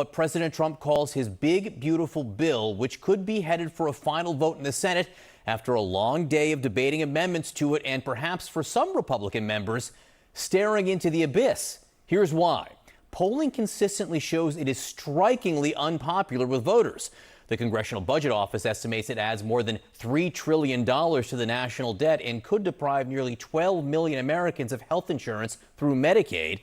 What President Trump calls his big, beautiful bill, which could be headed for a final vote in the Senate after a long day of debating amendments to it and perhaps for some Republican members staring into the abyss. Here's why. Polling consistently shows it is strikingly unpopular with voters. The Congressional Budget Office estimates it adds more than $3 trillion to the national debt and could deprive nearly 12 million Americans of health insurance through Medicaid.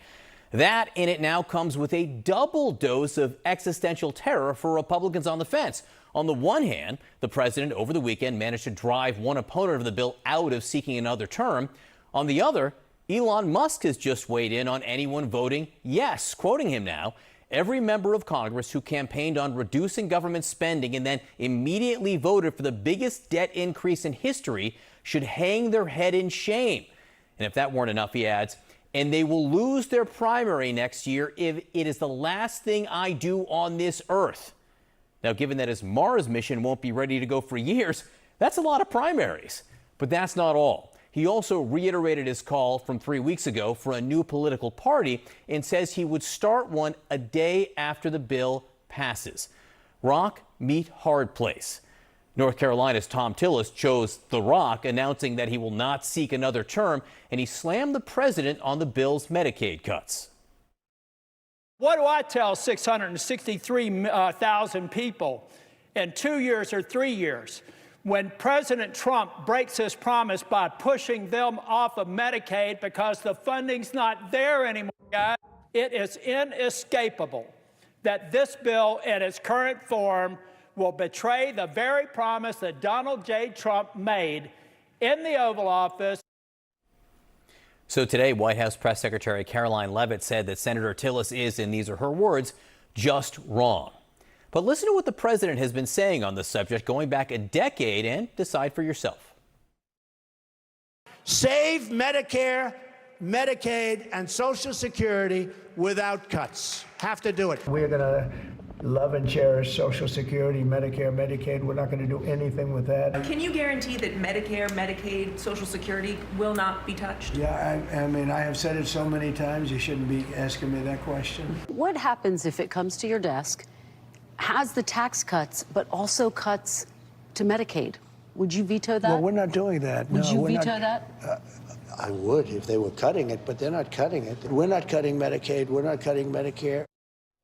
That in it now comes with a double dose of existential terror for Republicans on the fence. On the one hand, the president over the weekend managed to drive one opponent of the bill out of seeking another term. On the other, Elon Musk has just weighed in on anyone voting yes, quoting him now. Every member of Congress who campaigned on reducing government spending and then immediately voted for the biggest debt increase in history should hang their head in shame. And if that weren't enough, he adds, and they will lose their primary next year if it is the last thing I do on this earth. Now, given that his Mars mission won't be ready to go for years, that's a lot of primaries. But that's not all. He also reiterated his call from 3 weeks ago for a new political party and says he would start one a day after the bill passes. Rock meet hard place. North Carolina's Tom Tillis chose The Rock, announcing that he will not seek another term, and he slammed the president on the bill's Medicaid cuts. What do I tell 663,000 people in 2 years or 3 years when President Trump breaks his promise by pushing them off of Medicaid because the funding's not there anymore, guys? It is inescapable that this bill in its current form will betray the very promise that Donald J. Trump made in the Oval Office. So today, White House Press Secretary Caroline Leavitt said that Senator Tillis is, and these are her words, just wrong. But listen to what the president has been saying on this subject going back a decade and decide for yourself. Save Medicare, Medicaid, and Social Security without cuts. Have to do it. We're going to love and cherish Social Security, Medicare, Medicaid. We're not going to do anything with that. Can you guarantee that Medicare, Medicaid, Social Security will not be touched? Yeah, I mean, I have said it so many times, you shouldn't be asking me that question. What happens if it comes to your desk, has the tax cuts, but also cuts to Medicaid? Would you veto that? Well, we're not doing that. Would you we're veto not, that? I would if they were cutting it, but they're not cutting it. We're not cutting Medicaid. We're not cutting Medicare.